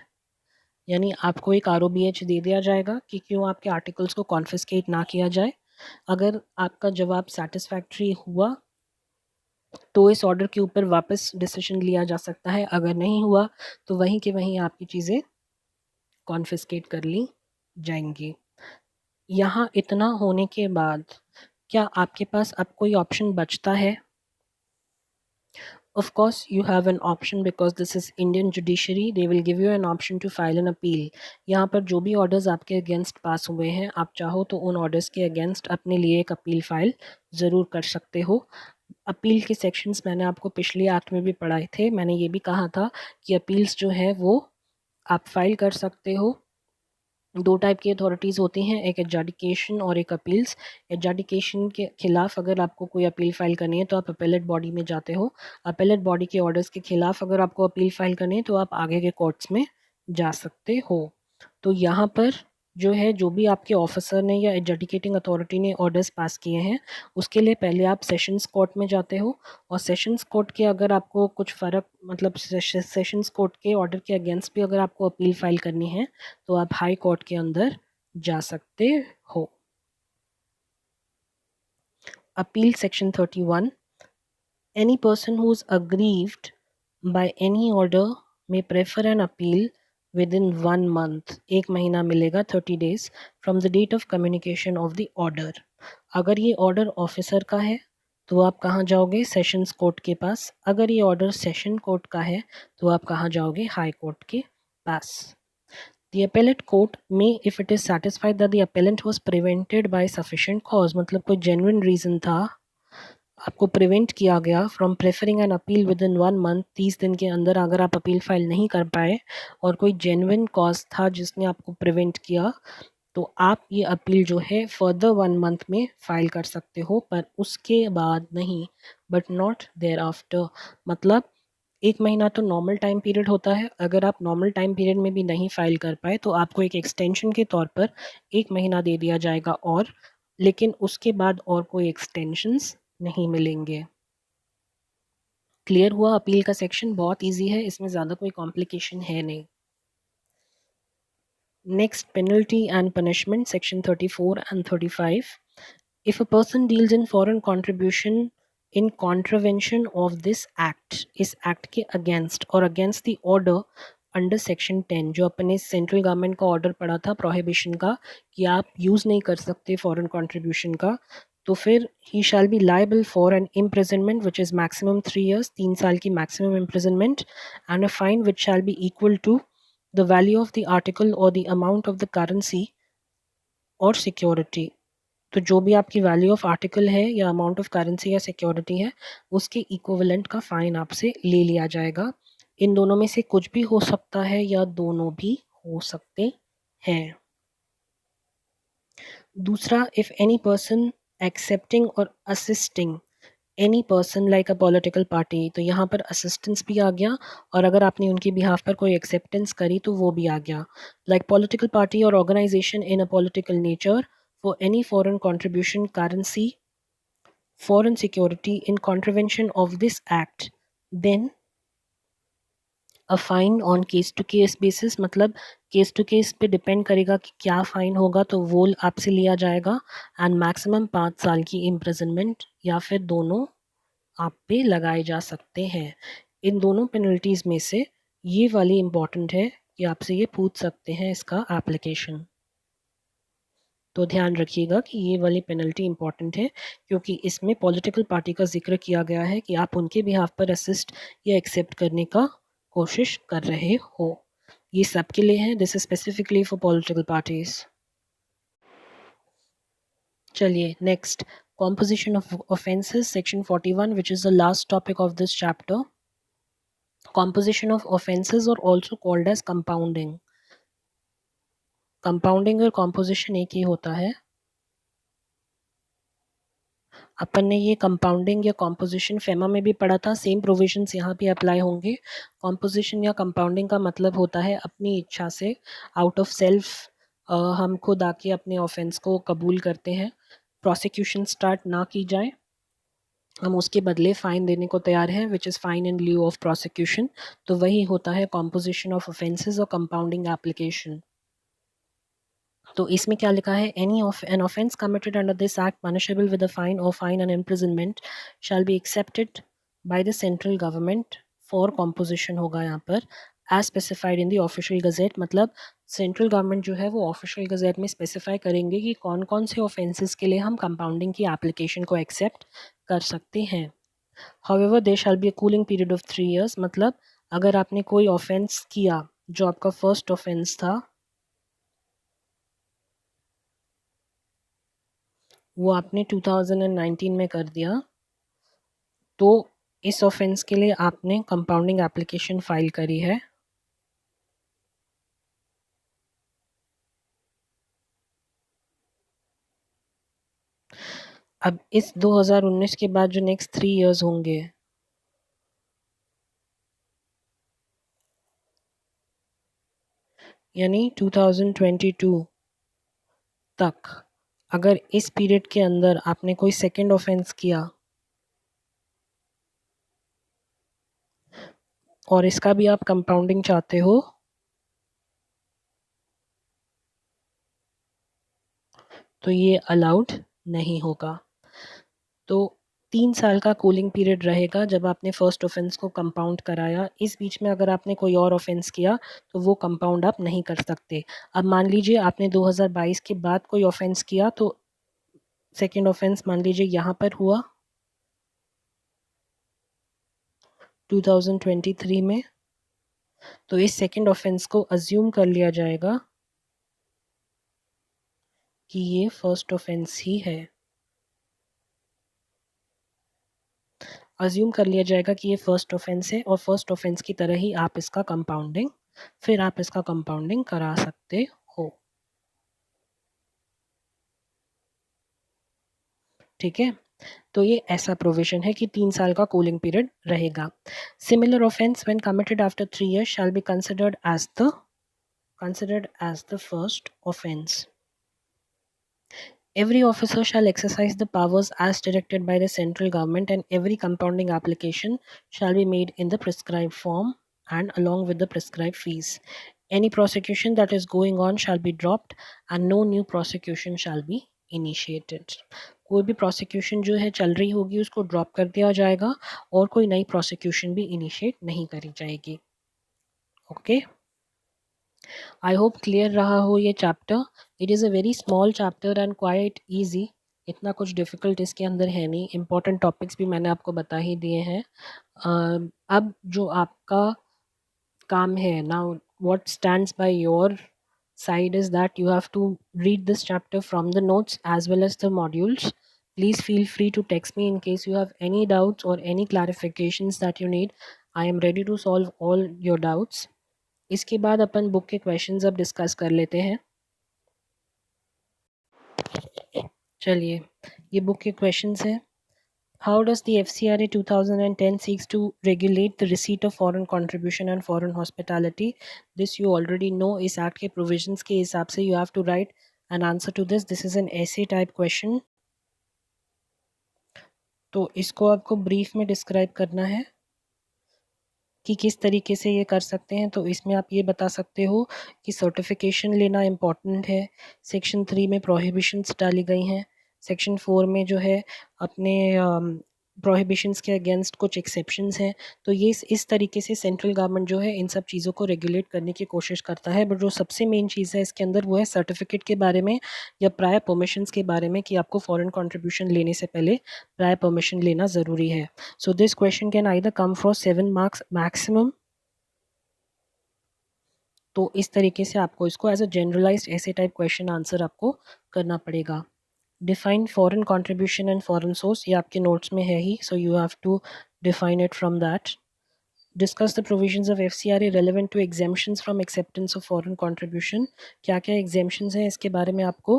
यानी आपको एक ROBH दे दिया जाएगा कि क्यों आपके आर्टिकल्स को कॉन्फिस्केट ना किया जाए। अगर आपका जवाब सेटिस्फैक्ट्री हुआ तो इस ऑर्डर के ऊपर वापस डिसीजन लिया जा सकता है, अगर नहीं हुआ तो वहीं के वहीं आपकी चीज़ें कॉन्फिस्केट कर ली जाएंगी। यहाँ इतना होने के बाद क्या आपके पास अब कोई ऑप्शन बचता है? Of course, you have an option because this is Indian judiciary. They will give you an option to file an appeal. यहाँ पर जो भी ऑर्डर्स आपके अगेंस्ट पास हुए हैं, आप चाहो तो उन ऑर्डर्स के अगेंस्ट अपने लिए एक अपील फाइल ज़रूर कर सकते हो। अपील के सेक्शंस मैंने आपको पिछले एक्ट में भी पढ़ाए थे। मैंने ये भी कहा था कि अपील्स जो है वो आप फाइल कर सकते हो। दो टाइप की अथॉरिटीज़ होती हैं, एक एडजुडिकेशन और एक अपील्स। एडजुडिकेशन के खिलाफ अगर आपको कोई अपील फाइल करनी है तो आप अपेलेट बॉडी में जाते हो। अपेलेट बॉडी के ऑर्डर्स के खिलाफ अगर आपको अपील फाइल करनी है तो आप आगे के कोर्ट्स में जा सकते हो। तो यहाँ पर जो है, जो भी आपके ऑफिसर ने या एडजुडिकेटिंग अथॉरिटी ने ऑर्डर्स पास किए हैं, उसके लिए पहले आप सेशंस कोर्ट में जाते हो और सेशंस कोर्ट के अगर आपको कुछ फ़र्क मतलब सेशंस कोर्ट के ऑर्डर के अगेंस्ट भी अगर आपको अपील फाइल करनी है तो आप हाई कोर्ट के अंदर जा सकते हो। Appeal section 31। Any person who is aggrieved by any order may prefer an appeal within 1 month। 1 महीना मिलेगा 30 days from the date of communication of the order। अगर ये ऑर्डर ऑफिसर का है तो आप कहाँ जाओगे? सेशंस कोर्ट के पास। अगर ये ऑर्डर सेशन कोर्ट का है तो आप कहाँ जाओगे? हाई कोर्ट के पास। The appellate court may, if it is satisfied that the appellant was prevented by sufficient cause, मतलब कोई genuine reason था, आपको प्रिवेंट किया गया from preferring an appeal with in 1 month, 30 दिन के अंदर अगर आप अपील फाइल नहीं कर पाए और कोई जेन्युइन कॉज था जिसने आपको प्रिवेंट किया, तो आप ये अपील जो है फर्दर 1 मंथ में फाइल कर सकते हो, पर उसके बाद नहीं, बट नॉट देयर आफ्टर। मतलब 1 महीना तो नॉर्मल टाइम पीरियड होता है। अगर आप नॉर्मल टाइम पीरियड में भी नहीं फाइल कर पाए तो आपको एक एक्सटेंशन के तौर पर 1 महीना दे दिया जाएगा, और लेकिन उसके बाद और कोई एक्सटेंशंस नहीं मिलेंगे। क्लियर हुआ? अपील का सेक्शन बहुत इजी है, इसमें ज़्यादा कोई कॉम्प्लिकेशन है नहीं। Next, penalty and punishment section 34 and 35। If a person deals in foreign contribution in contravention of this act, इस एक्ट के अगेंस्ट और against the order under section 10, जो अपने सेंट्रल गवर्नमेंट का ऑर्डर पड़ा था प्रोहिबिशन का कि आप यूज़ नहीं कर सकते फॉरेन कंट्रीब्यूशन का, तो फिर ही shall be liable for an imprisonment which is maximum 3 years, 3 साल की maximum imprisonment, and a fine which shall be equal to the value of the article और the amount of the currency और सिक्योरिटी। तो जो भी आपकी वैल्यू ऑफ आर्टिकल है या अमाउंट ऑफ करेंसी या सिक्योरिटी है, उसके इक्विवेलेंट का फ़ाइन आपसे ले लिया जाएगा। इन दोनों में से कुछ भी हो सकता है या दोनों भी हो सकते हैं। दूसरा, इफ़ एनी पर्सन एक्सेप्टिंग और assisting any person like a political party, तो यहाँ पर असिस्टेंस भी आ गया, और अगर आपने उनकी बिहाफ पर कोई एक्सेप्टेंस करी तो वो भी आ गया। लाइक पॉलिटिकल पार्टी और organisation in a political nature for any foreign contribution, currency, foreign security in contravention of this act, then a fine on case to case basis, मतलब केस टू केस पे डिपेंड करेगा कि क्या फ़ाइन होगा, तो वो आपसे लिया जाएगा, एंड मैक्सिमम 5 साल की इम्प्रिजनमेंट या फिर दोनों आप पे लगाए जा सकते हैं। इन दोनों पेनल्टीज़ में से ये वाली इम्पॉर्टेंट है कि आपसे ये पूछ सकते हैं इसका एप्लीकेशन। तो ध्यान रखिएगा कि ये वाली पेनल्टी इंपॉर्टेंट है, क्योंकि इसमें पॉलिटिकल पार्टी का जिक्र किया गया है कि आप उनके बिहाफ पर असिस्ट या एक्सेप्ट करने का कोशिश कर रहे हो। ये सब के लिए है, this is specifically for political parties. चलिए next, composition of offences section 41, which is the last topic of this chapter. Composition of offences और also called as compounding. Compounding और कॉम्पोजिशन एक ही होता है। अपन ने ये कंपाउंडिंग या कॉम्पोजिशन फेमा में भी पढ़ा था, सेम प्रोविजंस यहाँ भी अप्लाई होंगे। कॉम्पोजिशन या कंपाउंडिंग का मतलब होता है अपनी इच्छा से, आउट ऑफ सेल्फ, हम खुद आके अपने ऑफेंस को कबूल करते हैं, प्रोसिक्यूशन स्टार्ट ना की जाए, हम उसके बदले फ़ाइन देने को तैयार हैं, which is fine in lieu of prosecution. तो वही होता है कॉम्पोजिशन ऑफ ऑफेंसेस और कंपाउंडिंग एप्लीकेशन। तो इसमें क्या लिखा है, any of an offence committed under this act punishable with a fine और fine and imprisonment shall be accepted by the central government for composition होगा यहाँ पर, as specified in the official gazette. मतलब सेंट्रल गवर्नमेंट जो है वो ऑफिशियल गजेट में स्पेसिफाई करेंगे कि कौन कौन से ऑफेंसेस के लिए हम कंपाउंडिंग की एप्लीकेशन को एक्सेप्ट कर सकते हैं। However there shall be a cooling period of 3 years। मतलब अगर आपने कोई ऑफेंस किया जो आपका फर्स्ट ऑफेंस था, वो आपने 2019 में कर दिया, तो इस ऑफेंस के लिए आपने कंपाउंडिंग एप्लीकेशन फाइल करी है। अब इस 2019 के बाद जो नेक्स्ट 3 years होंगे, यानी 2022 तक, अगर इस पीरियड के अंदर आपने कोई सेकंड ऑफेंस किया और इसका भी आप कंपाउंडिंग चाहते हो, तो ये अलाउड नहीं होगा। तो 3 साल का कूलिंग पीरियड रहेगा जब आपने फर्स्ट ऑफेंस को कंपाउंड कराया। इस बीच में अगर आपने कोई और ऑफेंस किया तो वो कंपाउंड आप नहीं कर सकते। अब मान लीजिए आपने 2022 के बाद कोई ऑफेंस किया, तो सेकंड ऑफेंस मान लीजिए यहाँ पर हुआ 2023 में, तो इस सेकंड ऑफेंस को अज्यूम कर लिया जाएगा कि ये फर्स्ट ऑफेंस ही है। अज्यूम कर लिया जाएगा कि ये फर्स्ट ऑफेंस है और फर्स्ट ऑफेंस की तरह ही आप इसका कंपाउंडिंग करा सकते हो। ठीक है, तो ये ऐसा प्रोविजन है कि 3 साल का कूलिंग पीरियड रहेगा। Similar offence when committed after 3 years shall be considered as the first offense. Every officer shall exercise the powers as directed by the central government, and every compounding application shall be made in the prescribed form and along with the prescribed fees. Any prosecution that is going on shall be dropped and no new prosecution shall be initiated. कोई भी प्रोसिक्यूशन जो है चल रही होगी उसको ड्रॉप कर दिया जाएगा और कोई नई प्रोसिक्यूशन भी इनिशिएट नहीं करी जाएगी। ओके, आई होप क्लियर रहा हो ये chapter. It is a very small chapter and quite easy, इतना कुछ डिफ़िकल्ट इसके अंदर है नहीं। इम्पॉर्टेंट टॉपिक्स भी मैंने आपको बता ही दिए हैं। अब जो आपका काम है now, what stands by your side is that you have to read this chapter from the notes as well as the modules. Please feel free to text me in case you have any doubts or any clarifications that you need. I am ready to solve all your doubts. इसके बाद अपन बुक के क्वेश्चंस अब डिस्कस कर लेते हैं। चलिए, ये बुक के क्वेश्चंस हैं। How does the FCRA 2010 seeks to regulate the receipt of foreign contribution and foreign hospitality? This you already know. इस एक्ट के प्रोविजंस के हिसाब से you have to write an answer to this. This is an essay type question. तो इसको आपको ब्रीफ में डिस्क्राइब करना है कि किस तरीके से ये कर सकते हैं। तो इसमें आप ये बता सकते हो कि सर्टिफिकेशन लेना इम्पॉर्टेंट है। सेक्शन 3 में प्रोहिबिशंस डाली गई हैं। सेक्शन 4 में जो है अपने प्रोहिबिशंस के अगेंस्ट कुछ एक्सेप्शंस हैं। तो ये इस तरीके से सेंट्रल गवर्नमेंट जो है इन सब चीज़ों को रेगुलेट करने की कोशिश करता है। बट जो सबसे मेन चीज़ है इसके अंदर वो है सर्टिफिकेट के बारे में या प्रायर परमिशंस के बारे में कि आपको फॉरेन कंट्रीब्यूशन लेने से पहले प्रायर परमिशन लेना ज़रूरी है। So this question can either come for 7 marks maximum. तो इस तरीके से आपको इसको एज अ जनरलाइज्ड ऐसे टाइप क्वेश्चन आंसर आपको करना पड़ेगा। Define foreign contribution and foreign source, ये आपके नोट्स में है ही, so you have to define it from that. Discuss the provisions of FCRA relevant to exemptions from acceptance of foreign contribution. क्या क्या एग्जेम्पशंस हैं इसके बारे में आपको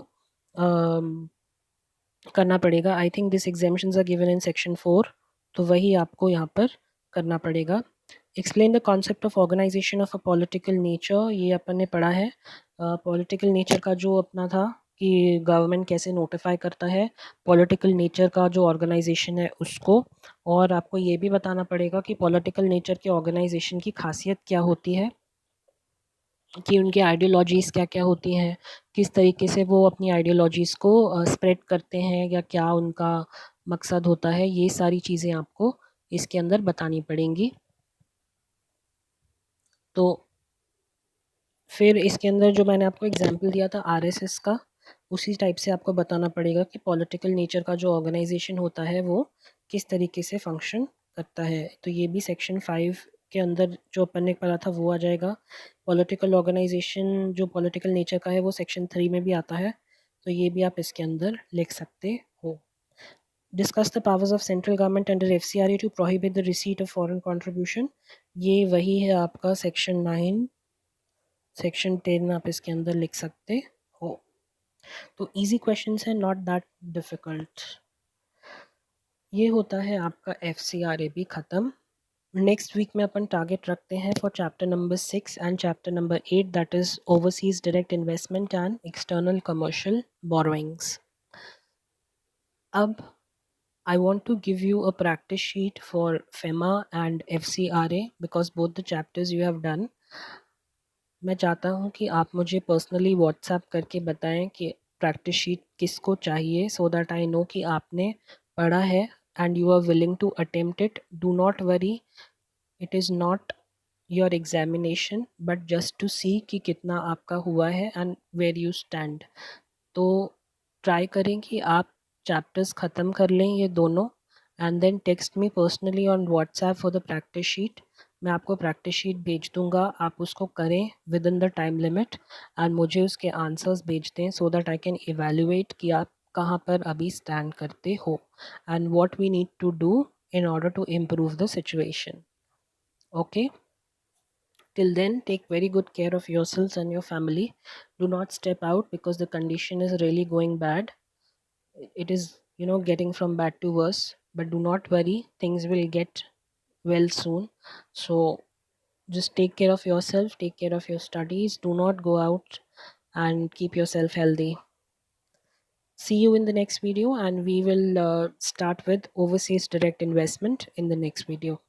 करना पड़ेगा। I think this exemptions are given in section 4, तो वही आपको यहाँ पर करना पड़ेगा। Explain the concept of organisation of a political nature, ये अपन ने पढ़ा है। पॉलिटिकल नेचर का जो अपना था कि गवर्नमेंट कैसे नोटिफाई करता है पॉलिटिकल नेचर का जो ऑर्गेनाइजेशन है उसको, और आपको ये भी बताना पड़ेगा कि पॉलिटिकल नेचर के ऑर्गेनाइजेशन की खासियत क्या होती है, कि उनकी आइडियोलॉजीज़ क्या-क्या होती हैं, किस तरीके से वो अपनी आइडियोलॉजीज़ को स्प्रेड करते हैं, या क्या उनका मकसद होता है, ये सारी चीज़ें आपको इसके अंदर बतानी पड़ेंगी। तो फिर इसके अंदर जो मैंने आपको एग्जांपल दिया था आरएसएस का, उसी टाइप से आपको बताना पड़ेगा कि पॉलिटिकल नेचर का जो ऑर्गेनाइजेशन होता है वो किस तरीके से फंक्शन करता है। तो ये भी सेक्शन 5 के अंदर जो अपन ने पढ़ा था वो आ जाएगा। पॉलिटिकल ऑर्गेनाइजेशन जो पॉलिटिकल नेचर का है वो सेक्शन 3 में भी आता है, तो ये भी आप इसके अंदर लिख सकते हो। Discuss the powers of central government under FCRA to prohibit the receipt of foreign contribution, ये वही है आपका सेक्शन 9, सेक्शन 10 आप इसके अंदर लिख सकते हो। तो इजी क्वेश्चंस है, नॉट दैट डिफिकल्ट। ये होता है आपका एफसीआरए भी ख़त्म। नेक्स्ट वीक में अपन टारगेट रखते हैं for chapter number 6 and chapter number 8, that is overseas direct investment and external commercial borrowings. अब I want to give you a practice sheet for FEMA and FCRA because both the chapters you have done. मैं चाहता हूँ कि आप मुझे पर्सनली व्हाट्सएप करके बताएं कि प्रैक्टिस शीट किसको चाहिए, सो दैट आई नो कि आपने पढ़ा है and you are willing to attempt it. Do not worry, it is not your examination but just to see कि कितना आपका हुआ है एंड वेयर यू स्टैंड। तो ट्राई करें कि आप चैप्टर्स ख़त्म कर लें ये दोनों, and then text me personally on WhatsApp for the practice sheet. मैं आपको प्रैक्टिस शीट भेज दूंगा, आप उसको करें within the time limit and मुझे उसके आंसर्स भेज दें so that I can evaluate कि आप कहाँ पर अभी स्टैंड करते हो and what we need to do in order to improve the situation. Okay, till then take very good care of yourselves and your family. Do not step out because the condition is really going bad. It is, getting from bad to worse, but do not worry, things will get well soon. So just take care of yourself, take care of your studies, do not go out, and keep yourself healthy. See you in the next video, and we will start with overseas direct investment in the next video.